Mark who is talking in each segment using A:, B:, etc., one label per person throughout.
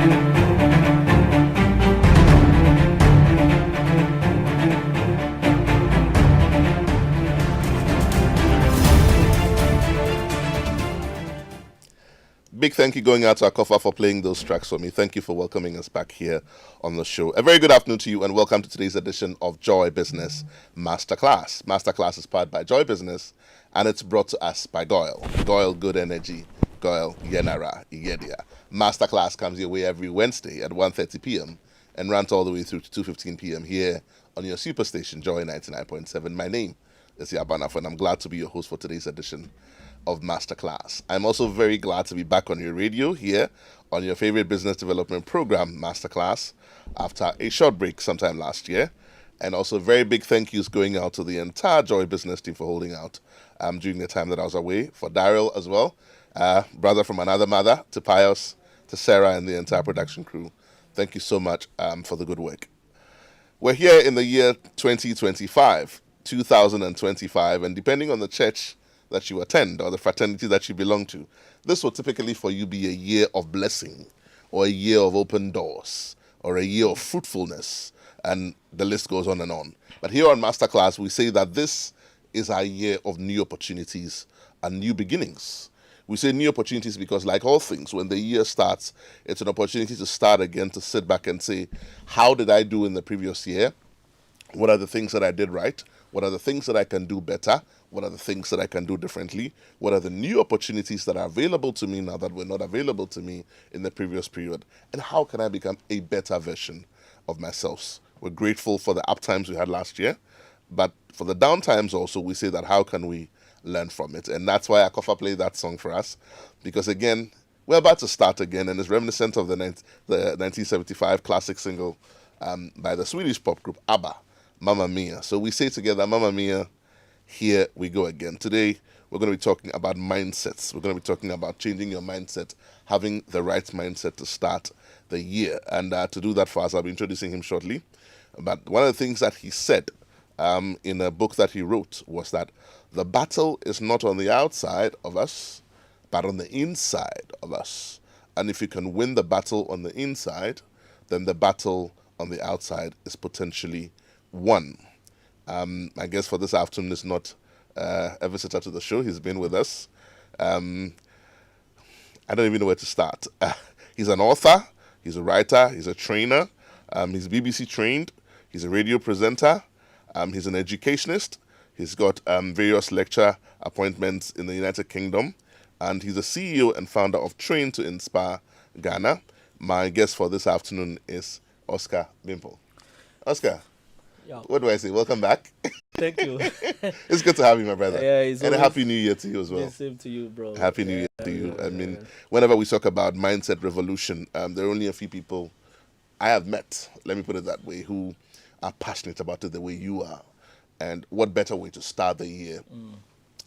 A: Big thank you going out to Akofa for playing those tracks for me. Thank you for welcoming us back here on the show. A very good afternoon to you and welcome to today's edition of Joy Business Masterclass. Masterclass is powered by Joy Business and it's brought to us by Goyle. Goyle Good Energy. Goyle Yenara Iyedia. Masterclass comes your way every Wednesday at 1:30 p.m. and runs all the way through to 2:15 p.m. here on your superstation, Joy 99.7. My name is Yaw Anim Barnafo and I'm glad to be your host for today's edition of Masterclass. I'm also very glad to be back on your radio here on your favorite business development program, Masterclass, after a short break sometime last year. And also very big thank yous going out to the entire Joy Business team for holding out during the time that I was away. For Daryl as well, brother from another mother, to Pius, to Sarah and the entire production crew. Thank you so much for the good work. We're here in the year 2025, and depending on the church that you attend or the fraternity that you belong to, this will typically for you be a year of blessing or a year of open doors or a year of fruitfulness, and the list goes on and on. But here on Masterclass, we say that this is our year of new opportunities and new beginnings. We say new opportunities because, like all things, when the year starts, it's an opportunity to start again, to sit back and say, how did I do in the previous year? What are the things that I did right? What are the things that I can do better? What are the things that I can do differently? What are the new opportunities that are available to me now that were not available to me in the previous period? And how can I become a better version of myself? We're grateful for the up times we had last year, but for the down times also, we say that how can we learn from it? And that's why Akofa played that song for us, because again, we're about to start again, and it's reminiscent of the 1975 classic single by the Swedish pop group ABBA, Mamma Mia. So we say together, Mamma Mia, here we go again. Today, we're going to be talking about mindsets. We're going to be talking about changing your mindset, having the right mindset to start the year. And to do that for us, I'll be introducing him shortly. But one of the things that he said in a book that he wrote was that the battle is not on the outside of us, but on the inside of us. And if you can win the battle on the inside, then the battle on the outside is potentially won. My guest for this afternoon is not a visitor to the show. He's been with us. I don't even know where to start. He's an author, he's a writer, he's a trainer, he's BBC trained, he's a radio presenter, he's an educationist, he's got various lecture appointments in the United Kingdom, and he's the CEO and founder of Train to Inspire Ghana. My guest for this afternoon is Oscar Bimpong. Oscar.
B: Yeah.
A: What do I say? Welcome back.
B: Thank you.
A: It's good to have you, my brother.
B: Yeah,
A: and a happy new year to you as well.
B: Same to you, bro.
A: Happy new year to you. I mean, whenever we talk about mindset revolution, there are only a few people I have met, let me put it that way, who are passionate about it the way you are. And what better way to start the year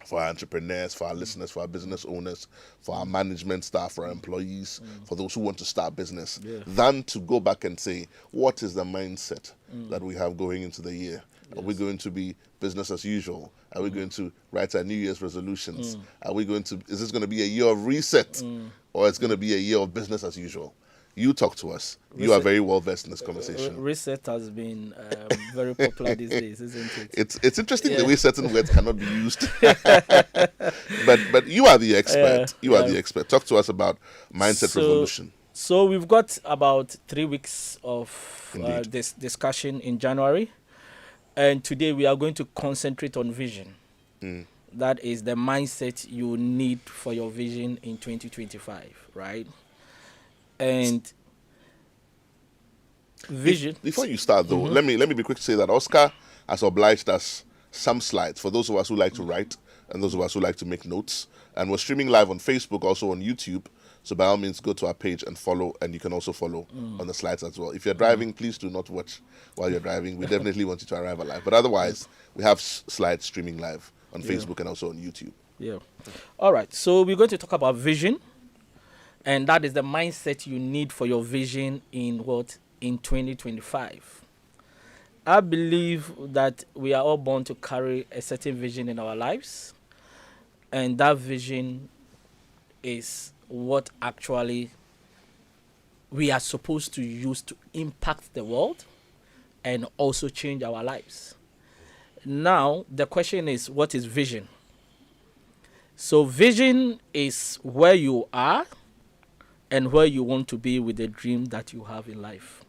A: for our entrepreneurs, for our listeners, for our business owners, for our management staff, for our employees, for those who want to start business, than to go back and say, what is the mindset that we have going into the year? Yes. Are we going to be business as usual? Are we going to write our New Year's resolutions? Are we going to, is this going to be a year of reset? Or it's going to be a year of business as usual? You talk to us. You are very well versed in this conversation.
B: Reset has been very popular these days, isn't it?
A: It's interesting the way certain words cannot be used. but you are the expert. You are the expert. Talk to us about mindset revolution.
B: So we've got about 3 weeks of this discussion in January, and today we are going to concentrate on vision. That is the mindset you need for your vision in 2025, right? And vision.
A: Before you start, though, let me be quick to say that Oscar has obliged us some slides for those of us who like to write and those of us who like to make notes. And we're streaming live on Facebook, also on YouTube. So by all means, go to our page and follow, and you can also follow on the slides as well. If you're driving, please do not watch while you're driving. We definitely want you to arrive alive. But otherwise, we have slides streaming live on Facebook and also on YouTube.
B: Yeah. All right. So we're going to talk about vision. And that is the mindset you need for your vision in 2025. I believe that we are all born to carry a certain vision in our lives. And that vision is what actually we are supposed to use to impact the world and also change our lives. Now, the question is, what is vision? So vision is where you are and where you want to be with the dream that you have in life.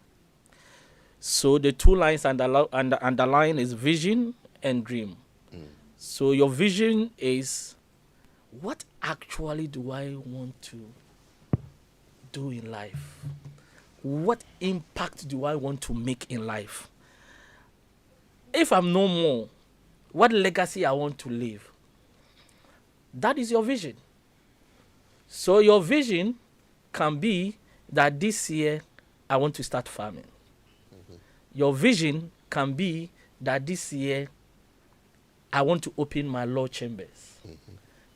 B: So the two lines underline is vision and dream. So your vision is, what actually do I want to do in life? What impact do I want to make in life? If I'm no more, what legacy I want to leave? That is your vision. So your vision can be that this year I want to start farming. Your vision can be that this year I want to open my law chambers.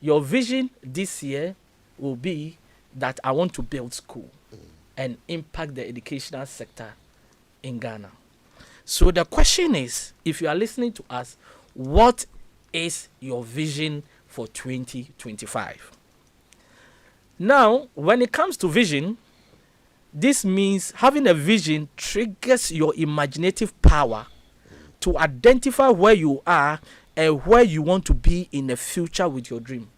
B: Your vision this year will be that I want to build school and impact the educational sector in Ghana. So the question is, if you are listening to us, what is your vision for 2025? Now, when it comes to vision, this means having a vision triggers your imaginative power to identify where you are and where you want to be in the future with your dream.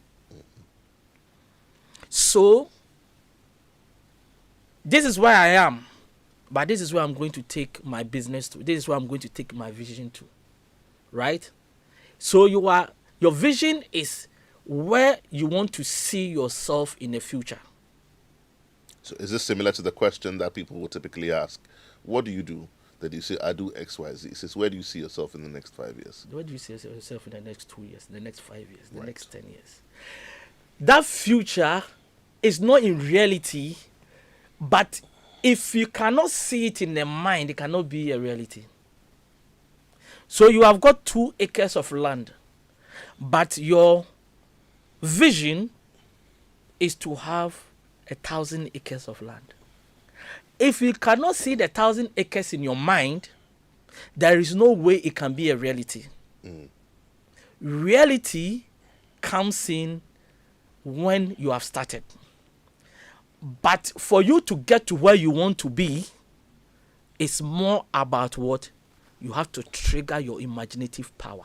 B: So, this is where I am, but this is where I'm going to take my business to. This is where I'm going to take my vision to. Right? So your vision is where you want to see yourself in the future.
A: So is this similar to the question that people will typically ask? What do you do? That you say, I do X, Y, Z. It says, where do you see yourself in the next 5 years?
B: Where do you see yourself in the next 2 years, the next 5 years, the next 10 years? That future is not in reality, but if you cannot see it in the mind, it cannot be a reality. So you have got 2 acres of land, but your vision is to have 1,000 acres of land. If you cannot see the 1,000 acres in your mind, there is no way it can be a reality. Reality comes in when you have started. But for you to get to where you want to be, it's more about what? You have to trigger your imaginative power.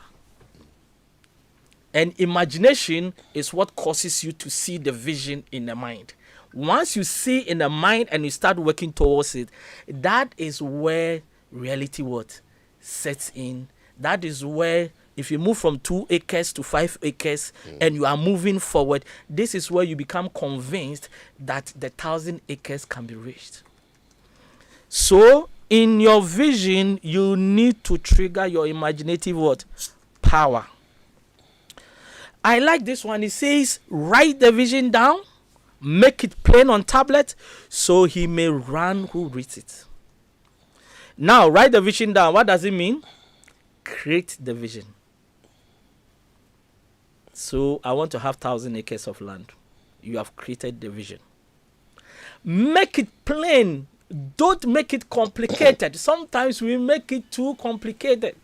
B: And imagination is what causes you to see the vision in the mind. Once you see in the mind and you start working towards it, that is where reality what? Sets in. That is where, if you move from 2 acres to 5 acres and you are moving forward, this is where you become convinced that the 1,000 acres can be reached. So, in your vision, you need to trigger your imaginative what? Power. I like this one. It says, write the vision down, make it plain on tablet, so he may run who reads it. Now, write the vision down. What does it mean? Create the vision. So, I want to have 1,000 acres of land. You have created the vision. Make it plain. Don't make it complicated. Sometimes we make it too complicated.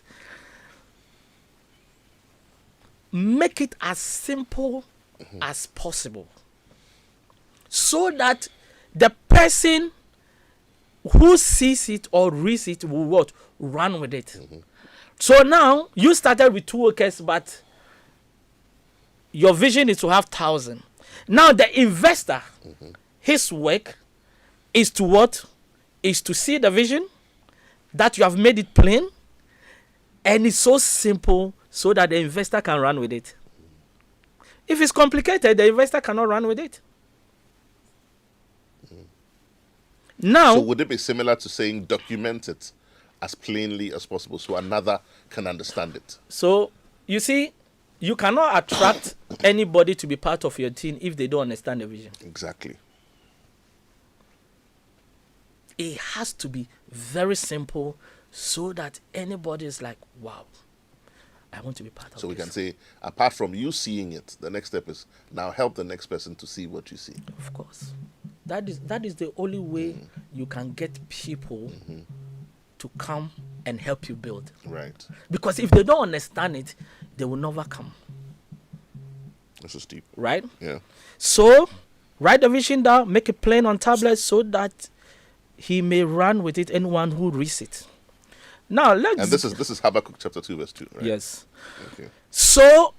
B: Make it as simple as possible, so that the person who sees it or reads it will what? Run with it. So now you started with 2 acres, but your vision is to have 1,000. Now the investor, his work is to what? Is to see the vision, that you have made it plain, and it's so simple so that the investor can run with it. If it's complicated, the investor cannot run with it. Now,
A: so would it be similar to saying document it as plainly as possible so another can understand it?
B: So, you see, you cannot attract anybody to be part of your team if they don't understand the vision.
A: Exactly.
B: It has to be very simple so that anybody is like, wow, I want to be part of this.
A: So we can say, apart from you seeing it, the next step is now help the next person to see what you see.
B: Of course. That is the only way you can get people to come and help you build.
A: Right.
B: Because if they don't understand it, they will never come.
A: This is deep.
B: Right?
A: Yeah.
B: So, write the vision down, make it plain on tablets so that he may run with it, anyone who reads it. Now let's.
A: And this is Habakkuk chapter 2 verse 2, right?
B: Yes.
A: Okay.
B: So,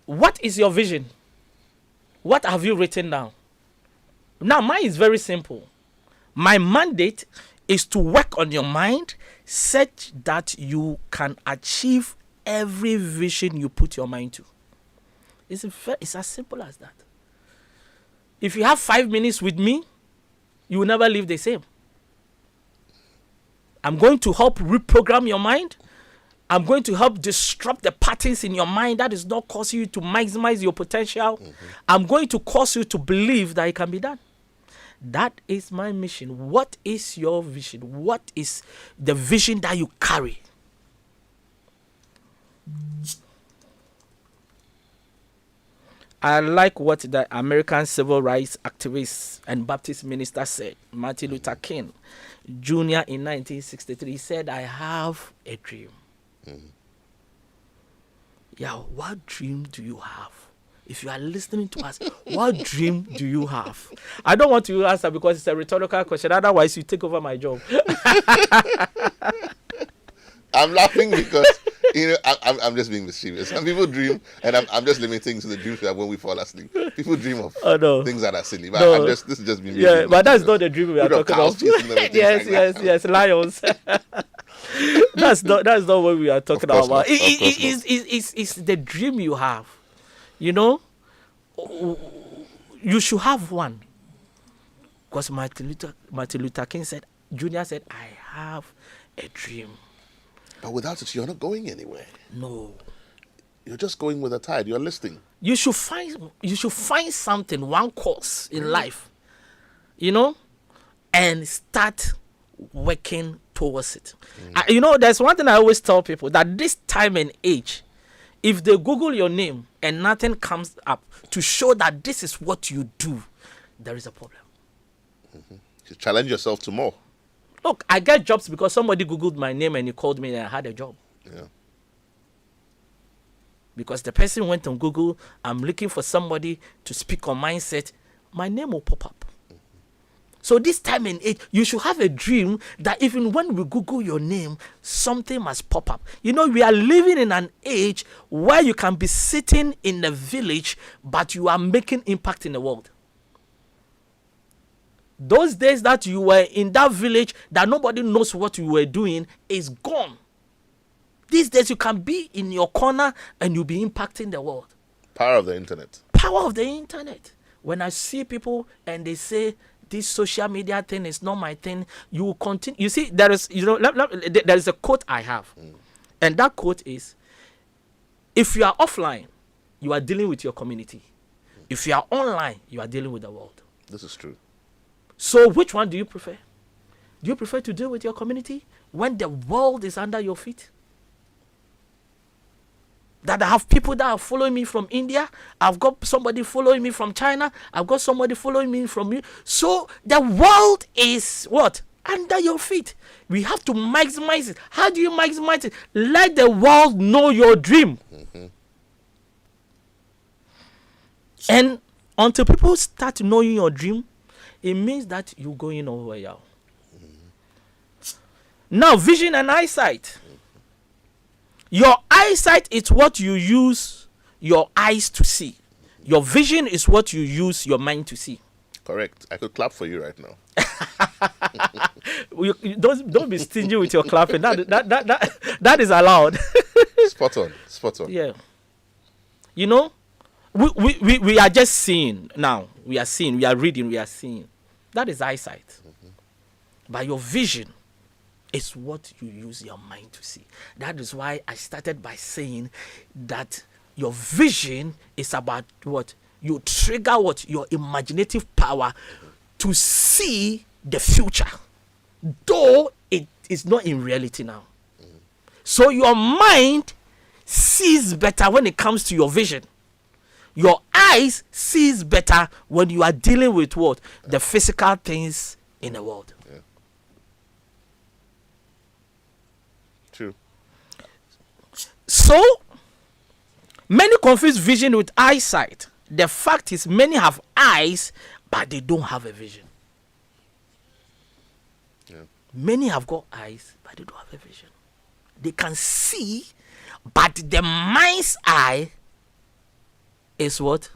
B: what is your vision? What have you written down? Now, mine is very simple. My mandate is to work on your mind such that you can achieve every vision you put your mind to. It's as simple as that. If you have 5 minutes with me, you will never live the same. I'm going to help reprogram your mind. I'm going to help disrupt the patterns in your mind that is not causing you to maximize your potential. I'm going to cause you to believe that it can be done. That is my mission. What is your vision? What is the vision that you carry? I like what the American civil rights activist and Baptist minister said. Martin Luther King Jr. in 1963 said, I have a dream. Yeah, what dream do you have? If you are listening to us, what dream do you have? I don't want to answer because it's a rhetorical question. Otherwise, you take over my job.
A: I'm laughing because I'm just being mischievous. Some people dream, and I'm just limiting to the dreams that when we fall asleep. People dream of things that are silly. But this is just me.
B: Yeah, but that's not the dream we are talking about. Yes, lions. That's not what we are talking about. It's the dream you have. You know, you should have one. Because Martin Luther King said, Junior said, I have a dream.
A: But without it, you're not going anywhere.
B: No.
A: You're just going with the tide. You're listing.
B: You should find something, one course in life, you know, and start working towards it. There's one thing I always tell people, that this time and age, if they Google your name and nothing comes up to show that this is what you do, there is a problem.
A: You challenge yourself to more.
B: Look, I get jobs because somebody Googled my name and he called me and I had a job.
A: Yeah.
B: Because the person went on Google, I'm looking for somebody to speak on mindset, my name will pop up. So this time and age, you should have a dream that even when we Google your name, something must pop up. You know, we are living in an age where you can be sitting in a village, but you are making impact in the world. Those days that you were in that village that nobody knows what you were doing is gone. These days you can be in your corner and you'll be impacting the world.
A: Power of the internet.
B: Power of the internet. When I see people and they say, this social media thing is not my thing, you will continue. You see, there is a quote I have. And that quote is, if you are offline, you are dealing with your community. If you are online, you are dealing with the world.
A: This is true.
B: So which one do you prefer? Do you prefer to deal with your community when the world is under your feet? That I have people that are following me from India. I've got somebody following me from China. I've got somebody following me from you. So the world is what? Under your feet. We have to maximize it. How do you maximize it? Let the world know your dream. And until people start knowing your dream, it means that you're going nowhere. Now, vision and eyesight. Your eyesight is what you use your eyes to see. Your vision is what you use your mind to see.
A: Correct. I could clap for you right now.
B: Don't be stingy with your clapping. That is allowed.
A: Spot on.
B: Yeah. You know, we are just seeing now. We are seeing. We are reading. We are seeing. That is eyesight. But your vision is what you use your mind to see. That is why I started by saying that your vision is about what? You trigger what? Your imaginative power to see the future, though it is not in reality now. So your mind sees better when it comes to your vision. Your eyes sees better when you are dealing with what? The physical things in the world.
A: Yeah. True.
B: So, many confuse vision with eyesight. The fact is, many have eyes, but they don't have a vision.
A: Yeah.
B: Many have got eyes, but they don't have a vision. They can see, but the mind's eye is what?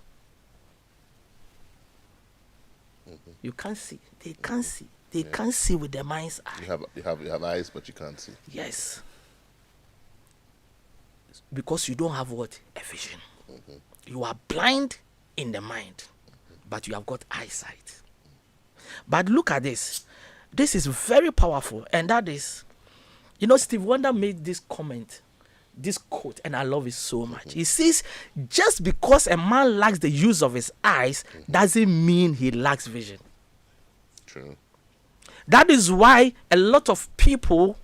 B: You can't see. They can't see. They can't see with the mind's eye.
A: You have eyes, but you can't see.
B: Yes. Because you don't have what? A vision. You are blind in the mind, but you have got eyesight. But look at this. This is very powerful, and that is, Steve Wonder made this comment, this quote, and I love it so much. He says, just because a man lacks the use of his eyes doesn't mean he lacks vision.
A: True.
B: That is why a lot of people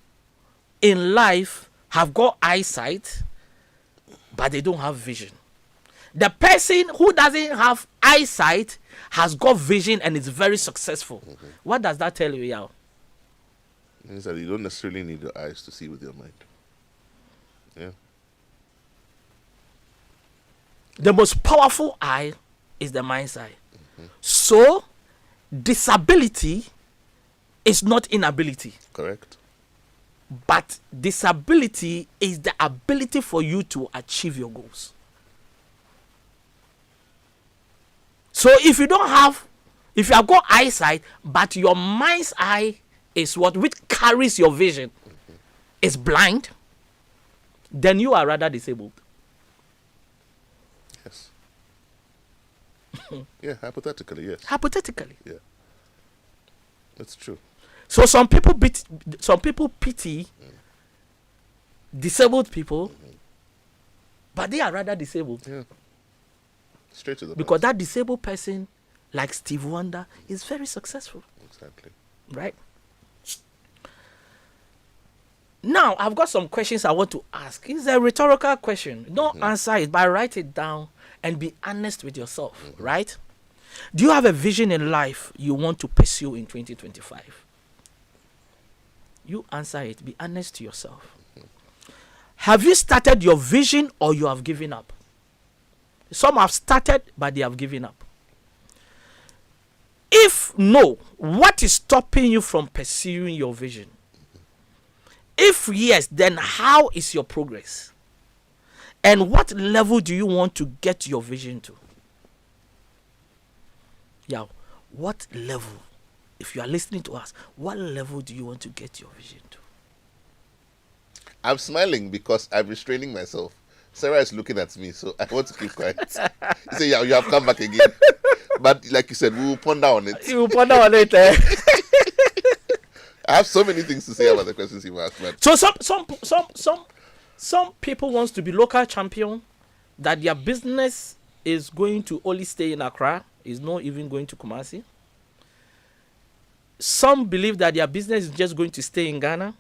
B: in life have got eyesight, but they don't have vision. The person who doesn't have eyesight has got vision and is very successful. What does that tell you, Yaw?
A: It means that you don't necessarily need your eyes to see with your mind. Yeah.
B: The most powerful eye is the mind's eye. So, disability is not inability.
A: Correct.
B: But disability is the ability for you to achieve your goals. So if you have got eyesight, but your mind's eye is which carries your vision, is blind, then you are rather disabled.
A: Yes. Yeah, hypothetically, yes.
B: Hypothetically.
A: Yeah. That's true.
B: So some people pity disabled people, but they are rather disabled.
A: Yeah. Straight to the
B: Because that disabled person, like Steve Wonder, is very successful.
A: Exactly.
B: Right? Now, I've got some questions I want to ask. It's a rhetorical question. Don't answer it, but write it down and be honest with yourself, right? Do you have a vision in life you want to pursue in 2025? You answer it. Be honest to yourself. Have you started your vision or you have given up? Some have started, but they have given up. If no, what is stopping you from pursuing your vision? If yes, then how is your progress? And what level do you want to get your vision to? Yeah, what level? If you are listening to us, what level do you want to get your vision to?
A: I'm smiling because I'm restraining myself. Sarah is looking at me, so I want to keep quiet. You say, yeah, you have come back again. But like you said, we will ponder on it.
B: You will ponder on it.
A: I have so many things to say about the questions you asked. But
B: so some people wants to be local champion, that their business is going to only stay in Accra, is not even going to Kumasi. Some believe that their business is just going to stay in Ghana.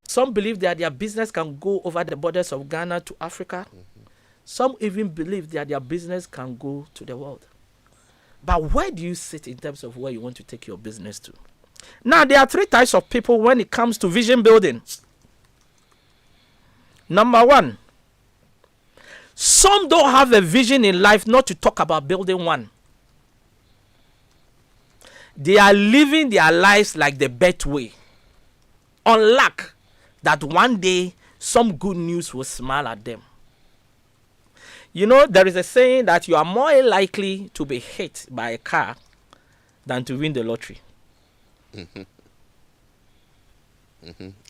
B: Some believe that their business can go over the borders of Ghana to Africa. Some even believe that their business can go to the world. But where do you sit in terms of where you want to take your business to? Now, there are three types of people when it comes to vision building. Number one, some don't have a vision in life, not to talk about building one. They are living their lives like the Betway, on luck that one day some good news will smile at them. You know, there is a saying that you are more likely to be hit by a car than to win the lottery.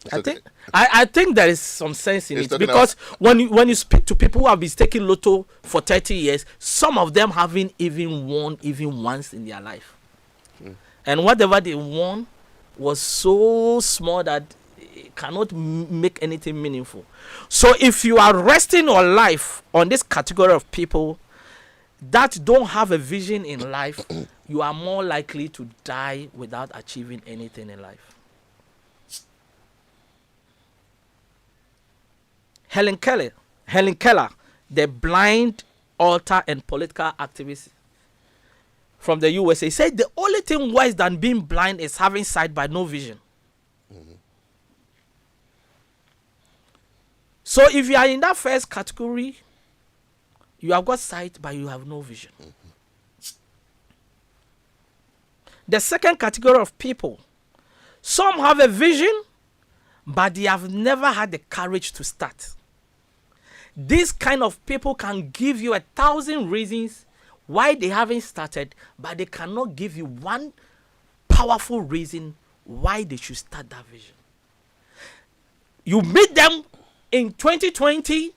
B: I think there is some sense in it, because when you speak to people who have been taking lotto for 30 years, some of them haven't even won even once in their life. And whatever they won was so small that it cannot make anything meaningful. So if you are resting your life on this category of people that don't have a vision in life, you are more likely to die without achieving anything in life. Helen Keller, the blind author and political activist from the USA, said the only thing worse than being blind is having sight but no vision. So if you are in that first category, you have got sight but you have no vision. The second category of people, Some have a vision, but they have never had the courage to start. These kind of people can give you 1,000 reasons why they haven't started, but they cannot give you one powerful reason why they should start that vision. You meet them in 2020,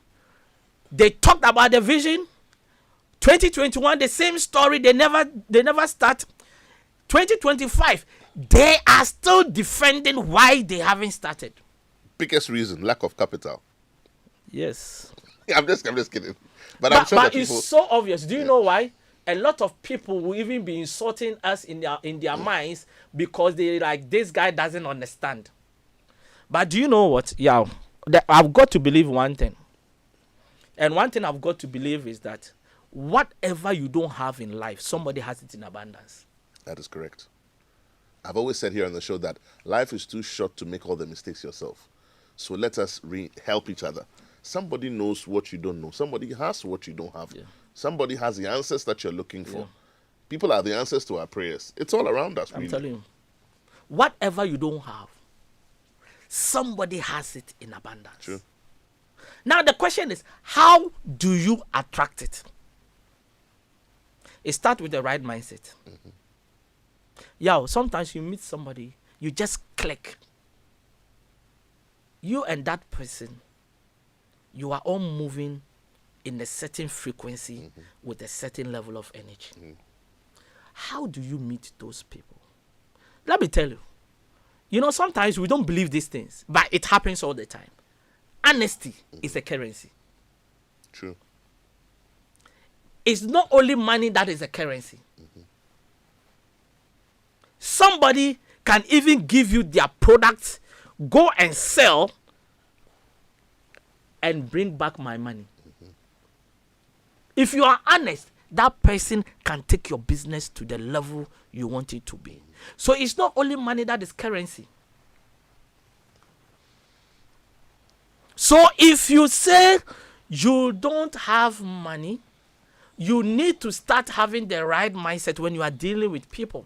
B: they talked about the vision. 2021, the same story, they never start. 2025, they are still defending why they haven't started.
A: Biggest reason, lack of capital.
B: Yes.
A: I'm just kidding. But I'm sure that people...
B: it's so obvious. Do you know why? A lot of people will even be insulting us in their minds because they like, this guy doesn't understand. But do you know what? Yeah, I've got to believe one thing. And one thing I've got to believe is that whatever you don't have in life, somebody has it in abundance.
A: That is correct. I've always said here on the show that life is too short to make all the mistakes yourself. So let us help each other. Somebody knows what you don't know. Somebody has what you don't have. Yeah. Somebody has the answers that you're looking for. Yeah. People are the answers to our prayers. It's all around us, really.
B: I'm telling you. Whatever you don't have, somebody has it in abundance.
A: True.
B: Now the question is, how do you attract it? It starts with the right mindset. Mm-hmm. Yeah, sometimes you meet somebody, you just click. You and that person, you are all moving in a certain frequency, mm-hmm. with a certain level of energy. Mm-hmm. How do you meet those people? Let me tell you. You know, sometimes we don't believe these things, but it happens all the time. Honesty, mm-hmm. is a currency.
A: True.
B: It's not only money that is a currency. Mm-hmm. Somebody can even give you their products, go and sell, and bring back my money. Mm-hmm. If you are honest, that person can take your business to the level you want it to be. So it's not only money that is currency. So if you say you don't have money, you need to start having the right mindset when you are dealing with people.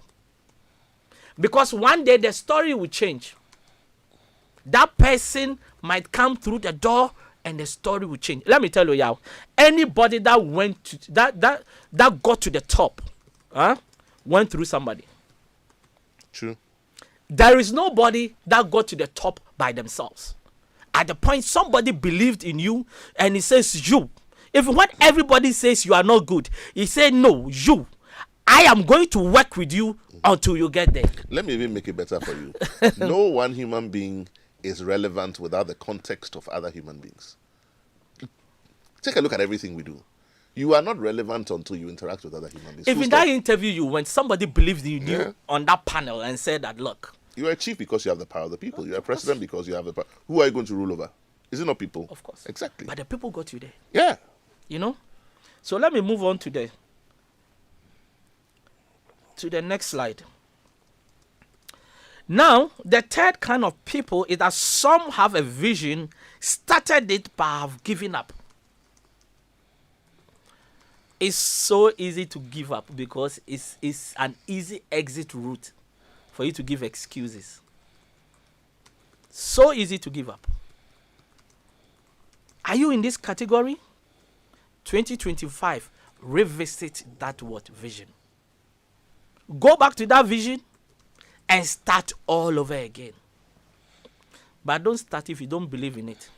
B: Because one day the story will change. That person might come through the door and the story will change. Let me tell you, Yaw, anybody that went to that got to the top, went through somebody.
A: True.
B: There is nobody that got to the top by themselves. At the point somebody believed in you and he says you. If when everybody says you are not good, he said no, you. I am going to work with you until you get there.
A: Let me even make it better for you. No one human being is relevant without the context of other human beings. Take a look at everything we do. You are not relevant until you interact with other human beings.
B: If in that interview you when somebody believed in you on that panel and said that, look.
A: You are a chief because you have the power of the people. You are a president because you have the power. Who are you going to rule over? Is it not people?
B: Of course.
A: Exactly.
B: But the people got you there.
A: Yeah.
B: You know? So let me move on to the next slide. Now, the third kind of people is that some have a vision, started it, but have given up. It's so easy to give up because it's an easy exit route for you to give excuses. So easy to give up. Are you in this category? 2025, revisit that vision. Go back to that vision and start all over again. But don't start if you don't believe in it.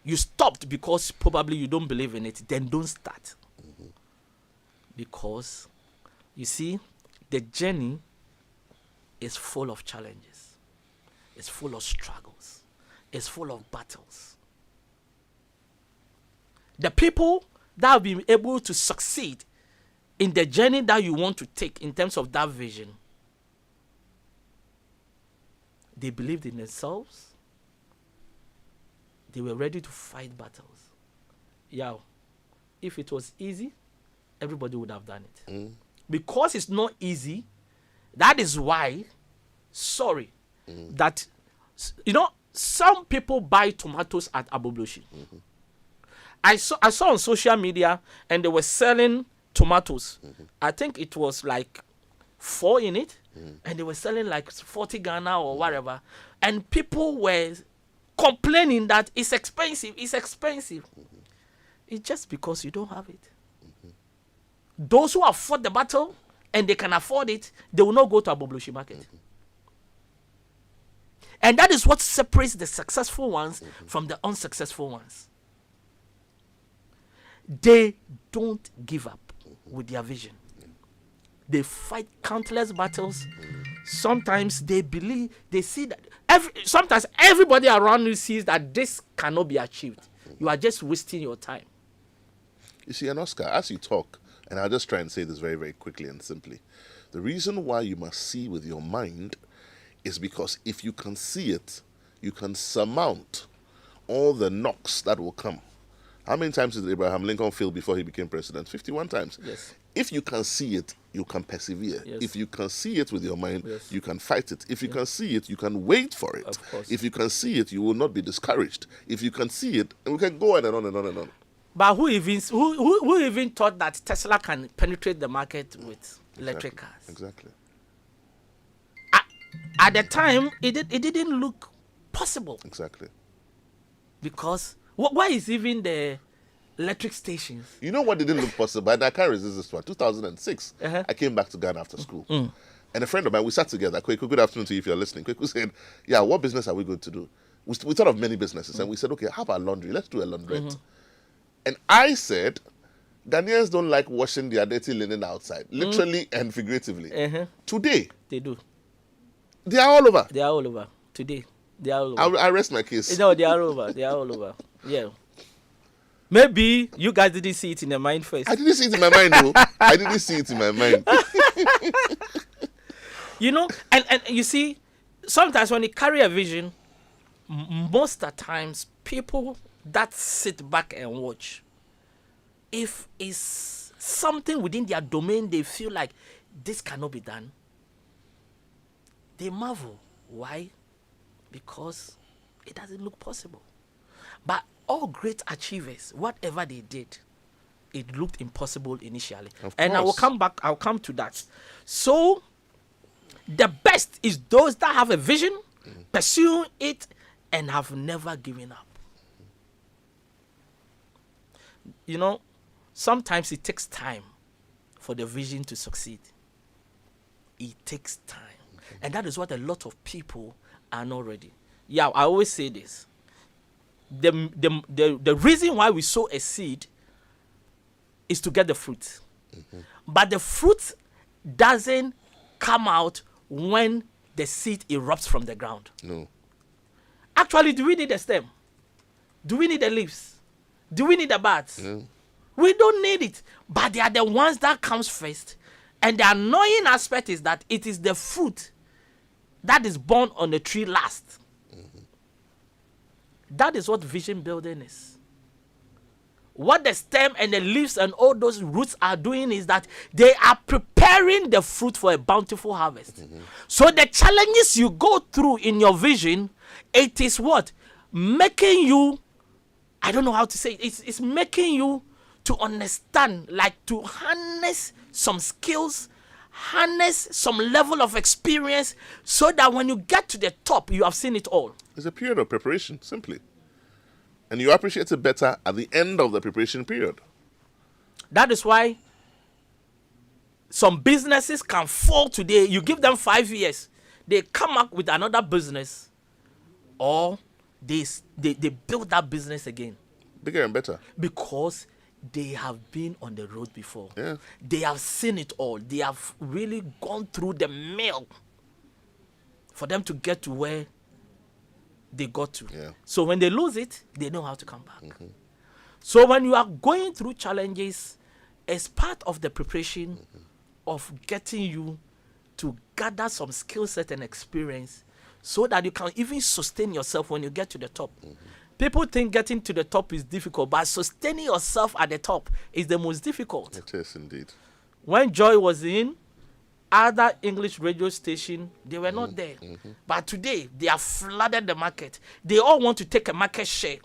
B: You stopped because probably you don't believe in it. Then don't start. Mm-hmm. Because, you see, the journey is full of challenges. It's full of struggles. It's full of battles. The people that have been able to succeed in the journey that you want to take in terms of that vision, they believed in themselves. They were ready to fight battles. Yeah, if it was easy, everybody would have done it. Mm. Because it's not easy, that is why, that, you know, some people buy tomatoes at Abobloshi. Mm-hmm. I saw on social media and they were selling tomatoes. Mm-hmm. I think it was like 4 in it, and they were selling like 40 Ghana or whatever, and people were complaining that it's expensive, it's expensive. It's just because you don't have it. Those who afford the battle and they can afford it, they will not go to Abobloshi market. And that is what separates the successful ones from the unsuccessful ones. They don't give up with their vision. They fight countless battles. Sometimes they believe, they see that, sometimes everybody around you sees that this cannot be achieved. You are just wasting your time.
A: You see, and Oscar, as you talk, and I'll just try and say this very, very quickly and simply, the reason why you must see with your mind is because if you can see it, you can surmount all the knocks that will come. How many times did Abraham Lincoln fail before he became president? 51 times.
B: Yes.
A: If you can see it, you can persevere.
B: Yes.
A: If you can see it with your mind,
B: yes,
A: you can fight it. If you can see it, you can wait for it.
B: Of course.
A: If you can see it, you will not be discouraged. If you can see it, and we can go on and on and on and on.
B: But who even thought that Tesla can penetrate the market with electric cars?
A: Exactly.
B: At the time, it didn't look possible.
A: Exactly.
B: Because why is even the electric stations?
A: You know what didn't look possible? And I can't resist this one. 2006, I came back to Ghana after school. And a friend of mine, we sat together. Kweku, good afternoon to you if you're listening. Kweku said, yeah, what business are we going to do? We thought of many businesses. And we said, okay, how about laundry? Let's do a laundrette. And I said, Ghanaians don't like washing their dirty linen outside, literally and figuratively. Today,
B: They do.
A: they are all over.
B: They are all over. Today, they are all over.
A: I rest my case.
B: No, they are over. They are all over. Yeah. Maybe you guys didn't see it in your mind first.
A: I didn't see it in my mind, though. I didn't see it in my mind.
B: You know, and you see, sometimes when you carry a vision, most of the times, people that sit back and watch, if it's something within their domain, they feel like this cannot be done, they marvel. Why? Because it doesn't look possible. But all great achievers, whatever they did, it looked impossible initially. And I will come back, I'll come to that. So, the best is those that have a vision, pursue it, and have never given up. You know, sometimes it takes time for the vision to succeed. It takes time. And that is what a lot of people are not ready. Yeah, I always say this. The reason why we sow a seed is to get the fruit. But the fruit doesn't come out when the seed erupts from the ground.
A: No.
B: Actually, do we need a stem? Do we need the leaves? Do we need the buds?
A: No.
B: We don't need it. But they are the ones that comes first. And the annoying aspect is that it is the fruit that is born on the tree last. That is what vision building is. What the stem and the leaves and all those roots are doing is that they are preparing the fruit for a bountiful harvest. So the challenges you go through in your vision, it is what? Making you, I don't know how to say it, it's making you to understand, like to harness some skills, harness some level of experience, so that when you get to the top, you have seen it all.
A: It's a period of preparation, simply. And you appreciate it better at the end of the preparation period.
B: That is why some businesses can fall today. You give them 5 years, they come up with another business, or they build that business again.
A: Bigger and better.
B: Because they have been on the road before.
A: Yeah.
B: They have seen it all. They have really gone through the mill for them to get to where they got to.
A: Yeah.
B: So when they lose it, they know how to come back. So when you are going through challenges, as part of the preparation of getting you to gather some skill set and experience, so that you can even sustain yourself when you get to the top. People think getting to the top is difficult, but sustaining yourself at the top is the most difficult.
A: It is indeed.
B: When Joy was in other English radio station, they were not there. But today, they have flooded the market. They all want to take a market share.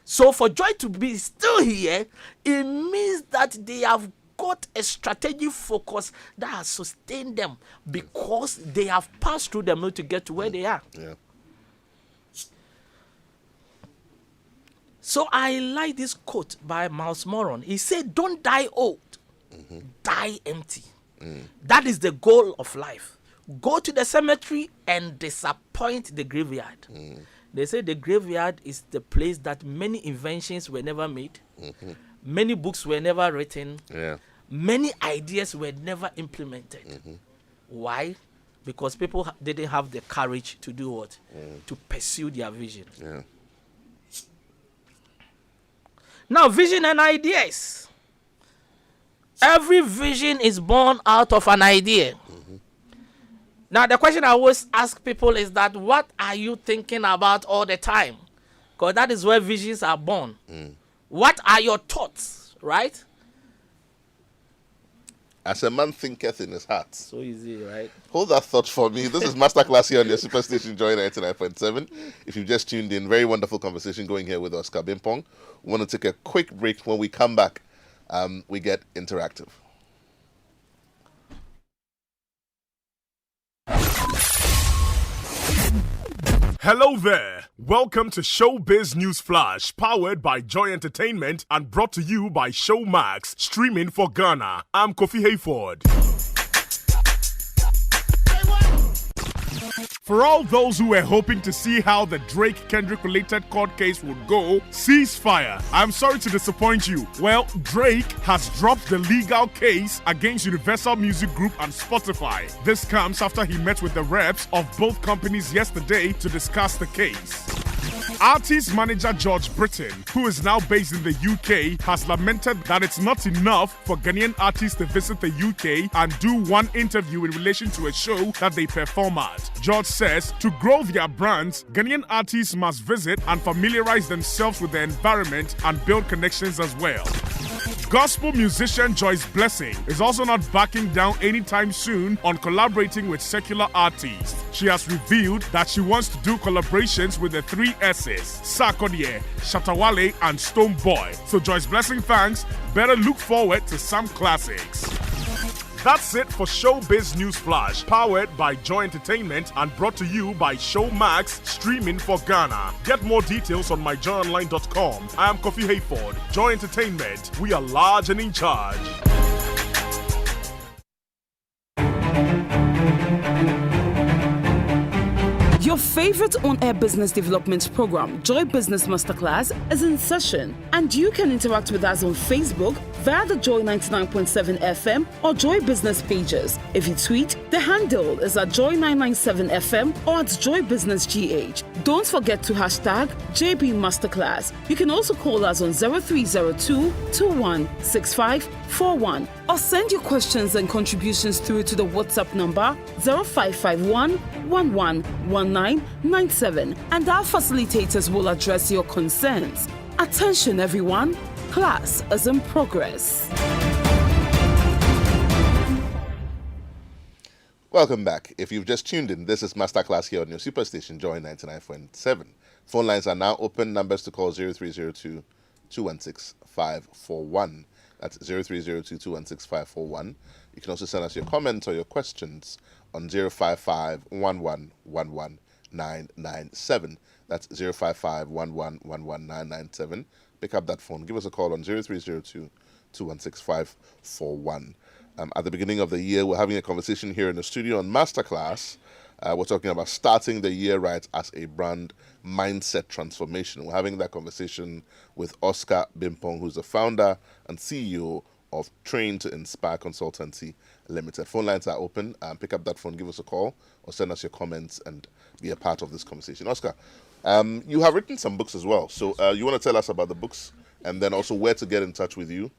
B: So for Joy to be still here, it means that they have got a strategic focus that has sustained them because they have passed through them to get to where they are.
A: Yeah.
B: So I like this quote by Miles Moron. He said, don't die old, die empty. That is the goal of life. Go to the cemetery and disappoint the graveyard. They say the graveyard is the place that many inventions were never made, many books were never written, many ideas were never implemented. Why? Because people didn't have the courage to do what? To pursue their vision.
A: Yeah.
B: Now, vision and ideas. Every vision is born out of an idea. Now, the question I always ask people is that, what are you thinking about all the time? Because that is where visions are born. What are your thoughts, right?
A: As a man thinketh in his heart.
B: So easy, right?
A: Hold that thought for me. This is Masterclass here on your Superstation Joy 99.7. If you've just tuned in, very wonderful conversation going here with Oscar Bimpong. We want to take a quick break. When we come back, we get interactive.
C: Hello there. Welcome to Showbiz News Flash, powered by Joy Entertainment and brought to you by Showmax, streaming for Ghana. I'm Kofi Hayford. For all those who were hoping to see how the Drake-Kendrick related court case would go, ceasefire. I'm sorry to disappoint you. Well, Drake has dropped the legal case against Universal Music Group and Spotify. This comes after he met with the reps of both companies yesterday to discuss the case. Artist manager George Britton, who is now based in the UK, has lamented that it's not enough for Ghanaian artists to visit the UK and do one interview in relation to a show that they perform at. George says to grow their brands, Ghanaian artists must visit and familiarize themselves with the environment and build connections as well. Gospel musician Joyce Blessing is also not backing down anytime soon on collaborating with secular artists. She has revealed that she wants to do collaborations with the 3 S's, Sarkodie, Shatawale, and Stonebwoy. So Joyce Blessing fans better look forward to some classics. That's it for Showbiz News Flash, powered by Joy Entertainment and brought to you by Showmax, streaming for Ghana. Get more details on myjoyonline.com. I am Kofi Hayford. Joy Entertainment, we are large and in charge.
D: Your favorite on-air business development program, Joy Business Masterclass, is in session, and you can interact with us on Facebook via the Joy 99.7 FM or Joy Business pages. If you tweet, the handle is at Joy 997 FM or at Joy Business GH. Don't forget to hashtag JB Masterclass. You can also call us on 0302 216541 or send your questions and contributions through to the WhatsApp number 0551 111997, and our facilitators will address your concerns. Attention everyone, class is in progress.
A: Welcome back. If you've just tuned in, this is Masterclass here on your Superstation Joy 99.7. Phone lines are now open. Numbers to call 0302 216 541. That's 0302 216 541. You can also send us your comments or your questions on 055 1111 997. That's 055 1111 997. Pick up that phone. Give us a call on 0302 216 541. At the beginning of the year, we're having a conversation here in the studio on Masterclass. We're talking about starting the year right as a brand mindset transformation. We're having that conversation with Oscar Bimpong, who's the founder and CEO of Train to Inspire Consultancy Limited. Phone lines are open. Pick up that phone, give us a call, or send us your comments and be a part of this conversation. Oscar, you have written some books as well. So you want to tell us about the books and then also where to get in touch with you?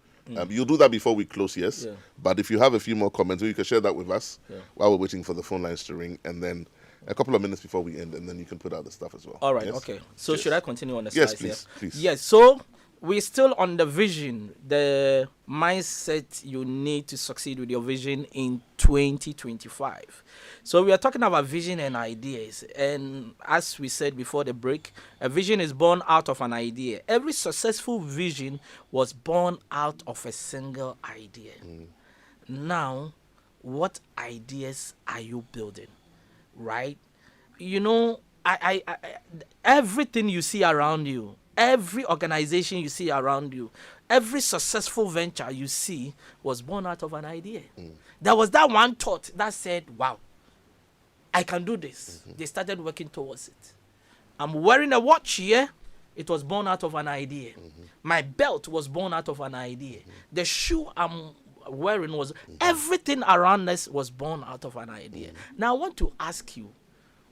A: You'll do that before we close, yes? Yeah. But if you have a few more comments, you can share that with us while we're waiting for the phone lines to ring, and then a couple of minutes before we end, and then you can put out the stuff as well.
B: All right,
A: yes?
B: okay. So should I continue on the
A: slides?
B: Yes,
A: please.
B: Yes, so we're still on the vision, the mindset you need to succeed with your vision in 2025. So we are talking about vision and ideas. And as we said before the break, a vision is born out of an idea. Every successful vision was born out of a single idea. Now, what ideas are you building? Right? You know, I everything you see around you, every organization you see around you, every successful venture you see was born out of an idea. There was that one thought that said, wow, I can do this. They started working towards it. I'm wearing a watch here. It was born out of an idea. My belt was born out of an idea. The shoe I'm wearing was, everything around us was born out of an idea. Now I want to ask you,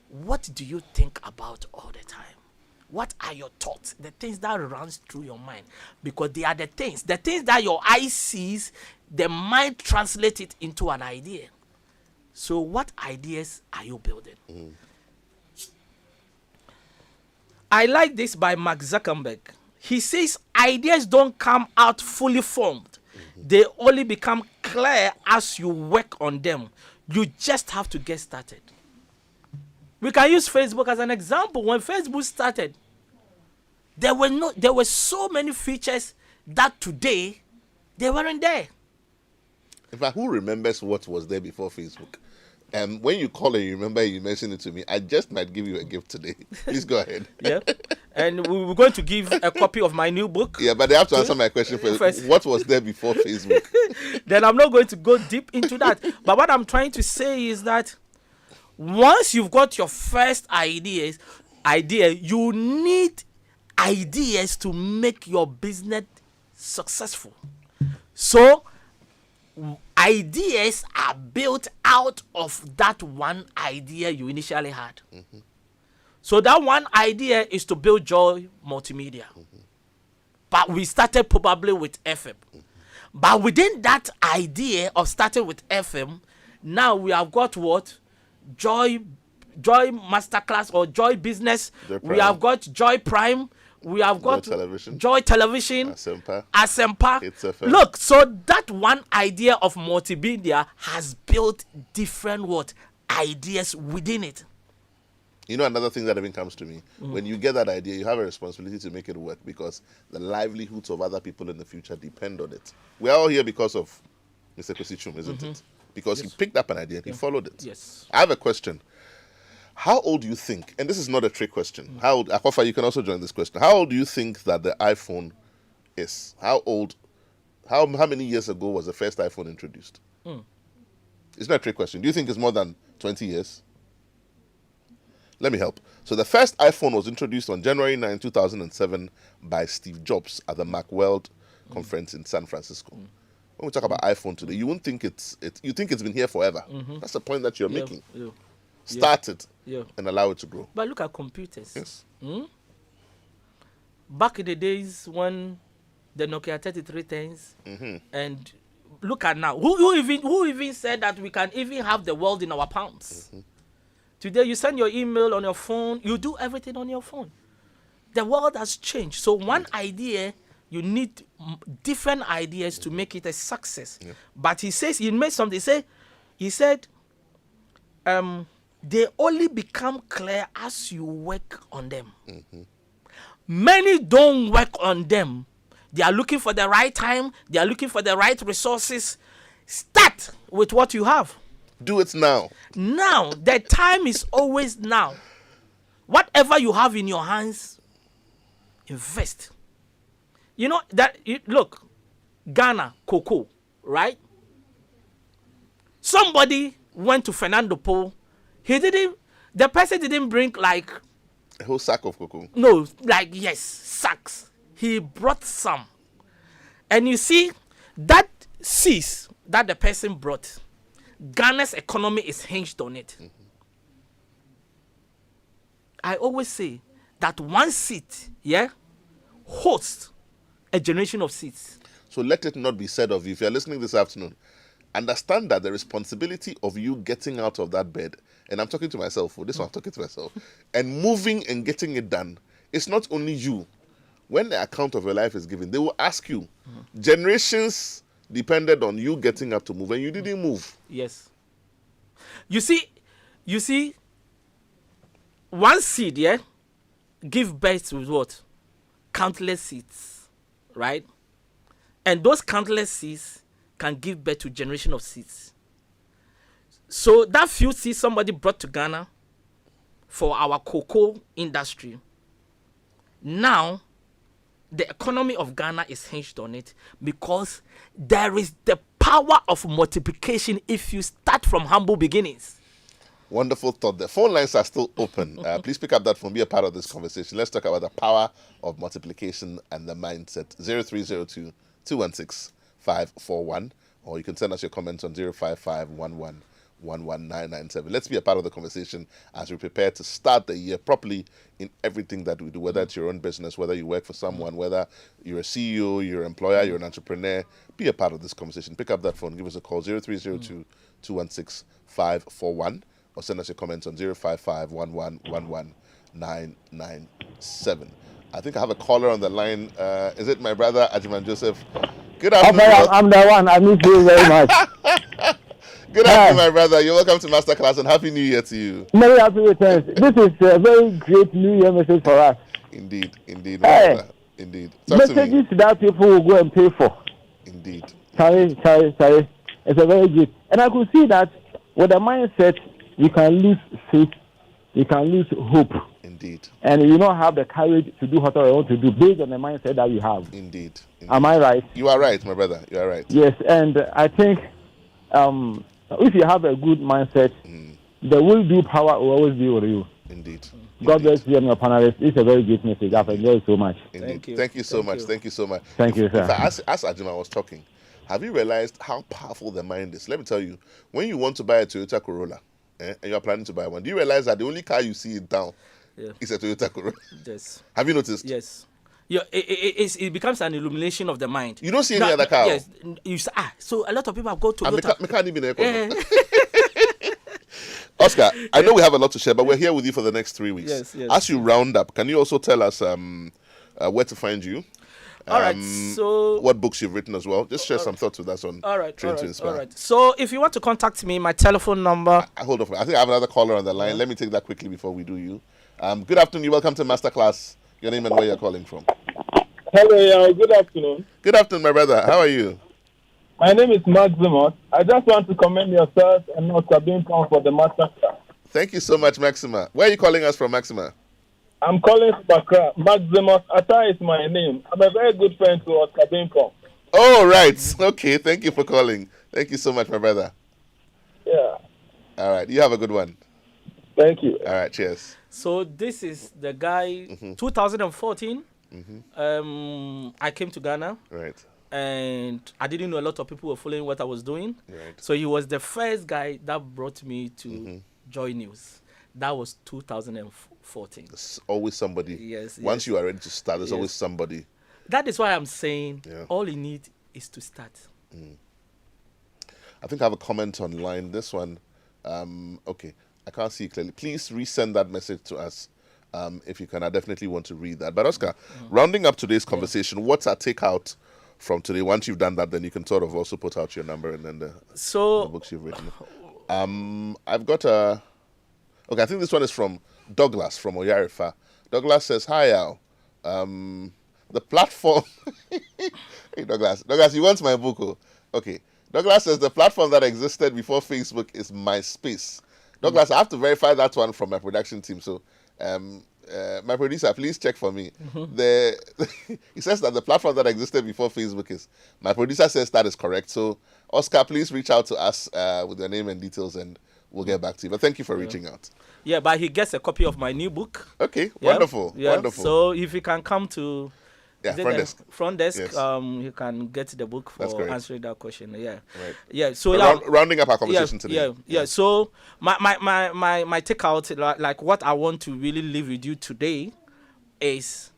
B: what do you think about all the time? What are your thoughts? The things that runs through your mind. Because they are the things that your eye sees, the mind translates it into an idea. So what ideas are you building? I like this by Mark Zuckerberg. He says ideas don't come out fully formed. They only become clear as you work on them. You just have to get started. We can use Facebook as an example. When Facebook started, there were so many features that today they weren't there.
A: In fact, who remembers what was there before Facebook? When you call and you remember, you mention it to me, I just might give you a gift today. Please go ahead.
B: Yeah. And we're going to give a copy of my new book.
A: Yeah, but they have to answer my question first. What was there before Facebook?
B: Then I'm not going to go deep into that. But what I'm trying to say is that once you've got your first idea, you need ideas to make your business successful. So ideas are built out of that one idea you initially had. So that one idea is to build Joy Multimedia. But we started probably with FM. But within that idea of starting with FM, now we have got what? Joy Masterclass or Joy Business. We have got Joy Prime. We have got Joy Television, Asempa. Look, so that one idea of multimedia has built different ideas within it.
A: You know, another thing that even comes to me, when you get that idea, you have a responsibility to make it work because the livelihoods of other people in the future depend on it. We are all here because of Mr. Kwesichum, isn't it? Because he picked up an idea and he followed it.
B: Yes.
A: I have a question. How old do you think, and this is not a trick question, how old, Akofa, you can also join this question. How old do you think that the iPhone is? How many years ago was the first iPhone introduced? It's not a trick question. Do you think it's more than 20 years? Let me help. So the first iPhone was introduced on January 9, 2007 by Steve Jobs at the Macworld conference in San Francisco. When we talk about iPhone today, you won't think you think it's been here forever. That's the point that you're making. Start it and allow it to grow.
B: But look at computers.
A: Yes.
B: Back in the days when the Nokia 3310s, and look at now. Who even said that we can even have the world in our palms? Today you send your email on your phone. You do everything on your phone. The world has changed. So one idea, you need different ideas to make it a success. But he says, he made something. He said, they only become clear as you work on them. Many don't work on them. They are looking for the right time. They are looking for the right resources. Start with what you have.
A: Do it now.
B: Now. The time is always now. Whatever you have in your hands, invest. You know, look, Ghana, cocoa, right? Somebody went to Fernando Po. The person didn't bring like
A: a whole sack of cocoa.
B: No, sacks. He brought some. And you see, that seeds that the person brought, Ghana's economy is hinged on it. I always say that one seed, hosts a generation of seeds.
A: So let it not be said of you. If you're listening this afternoon, understand that the responsibility of you getting out of that bed, and I'm talking to myself, I'm talking to myself, and moving and getting it done, it's not only you, when the account of your life is given, they will ask you. Generations depended on you getting up to move, and you didn't move.
B: Yes. You see, one seed, give birth to what? Countless seeds, right? And those countless seeds can give birth to generation of seeds. So that few seeds somebody brought to Ghana for our cocoa industry, now the economy of Ghana is hinged on it because there is the power of multiplication if you start from humble beginnings.
A: Wonderful thought. The phone lines are still open. Please pick up that phone. Be a part of this conversation. Let's talk about the power of multiplication and the mindset. 0302 216 541. Or you can send us your comments on 055 11997. Let's be a part of the conversation as we prepare to start the year properly in everything that we do, whether it's your own business, whether you work for someone, whether you're a CEO, you're an employer, you're an entrepreneur. Be a part of this conversation. Pick up that phone. Give us a call, 0302 216 541. Or send us your comments on 055 11997. I think I have a caller on the line. Is it my brother, Ajiman Joseph? Good afternoon.
E: I'm the one. I miss you very much.
A: Good afternoon, my brother. You're welcome to Masterclass and Happy New Year to you.
E: Very happy returns. This is a very great New Year message for us.
A: Indeed, my brother. Indeed.
E: Messages that people will go and pay for.
A: Indeed.
E: Sorry. It's a very good. And I could see that with the mindset, you can lose faith, you can lose hope.
A: Indeed.
E: And you don't have the courage to do whatever you want to do based on the mindset that you have.
A: Indeed.
E: Am I right?
A: You are right, my brother. You are right.
E: Yes, and I think if you have a good mindset, the will do power will always be with you.
A: Indeed.
E: God bless you and your panelists. It's a very great message. I've enjoyed it so much.
A: Indeed. Thank you so much. Thank you so much.
E: Thank you, sir.
A: In fact, as Ajima was talking, have you realized how powerful the mind is? Let me tell you, when you want to buy a Toyota Corolla, and you're planning to buy one, do you realize that the only car you see it down is a Toyota Corolla?
B: Yes.
A: Have you noticed?
B: Yes. Yeah, it becomes an illumination of the mind.
A: You don't see any other car.
B: Yes. So a lot of people have got Toyota.
A: Oscar, I know we have a lot to share, but we're here with you for the next 3 weeks.
B: Yes.
A: As you round up, can you also tell us where to find you?
B: All right, so
A: what books you've written as well. Just share some thoughts with us on Train to Inspire.
B: All right. So if you want to contact me, my telephone number.
A: Hold on. I think I have another caller on the line. Let me take that quickly before we do you. Good afternoon. You're welcome to Masterclass. Your name and where you're calling from.
F: Hello, good afternoon.
A: Good afternoon, my brother. How are you?
F: My name is Maximus. I just want to commend yourself and Oscar Bimpong for the Masterclass.
A: Thank you so much, Maxima. Where are you calling us from, Maxima?
F: I'm calling from Accra. Maximus Atta is my name. I'm a very good friend to Oscar Bimpong.
A: Oh, right. Okay, thank you for calling. Thank you so much, my brother.
F: Yeah.
A: All right, you have a good one.
F: Thank you.
A: All right, cheers.
B: So this is the guy, 2014. I came to Ghana.
A: Right.
B: And I didn't know a lot of people were following what I was doing.
A: Right.
B: So he was the first guy that brought me to Joy News. That was 2014.
A: There's always somebody.
B: Yes.
A: Once you are ready to start, there's always somebody.
B: That is why I'm saying all you need is to start.
A: I think I have a comment online. This one, okay, I can't see clearly. Please resend that message to us if you can. I definitely want to read that. But Oscar, rounding up today's conversation, what's our takeout from today? Once you've done that, then you can sort of also put out your number and then the books you've written. I've got a... Okay, I think this one is from Douglas from Oyarifa. Douglas says, hi, Al. The platform... Hey, Douglas, you want my book? Oh? Okay. Douglas says, the platform that existed before Facebook is MySpace. Douglas, I have to verify that one from my production team. So, my producer, please check for me. He says that the platform that existed before Facebook is... My producer says that is correct. So, Oscar, please reach out to us with your name and details and we'll get back to you. But thank you for reaching out.
B: Yeah, but he gets a copy of my new book.
A: Okay, wonderful. Wonderful.
B: So if you can come to front desk,
A: yes.
B: You can get the book for answering that question. Yeah.
A: Right.
B: Yeah. So
A: rounding up our conversation today.
B: Yeah. So my takeout, like what I want to really leave with you today is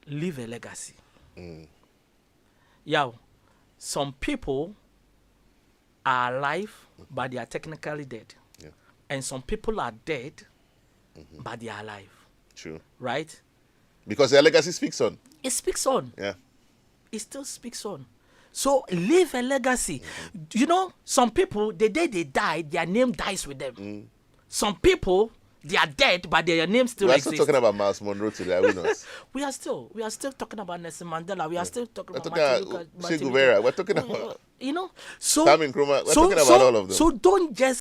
B: leave a legacy. Yeah. Some people are alive, but they are technically dead. Yeah. And some people are dead, but they are alive.
A: True.
B: Right?
A: Because their legacy speaks on.
B: It speaks on.
A: Yeah.
B: It still speaks on. So leave a legacy. You know, some people, the day they die, their name dies with them. Some people, they are dead, but their name still exists.
A: We're still talking about Miles Monroe today, are we not?
B: we are still talking about Nelson Mandela. We are still talking about
A: Che Guevara. We're talking about
B: you know. So
A: Kwame Nkrumah. We're talking about all of them.
B: So don't just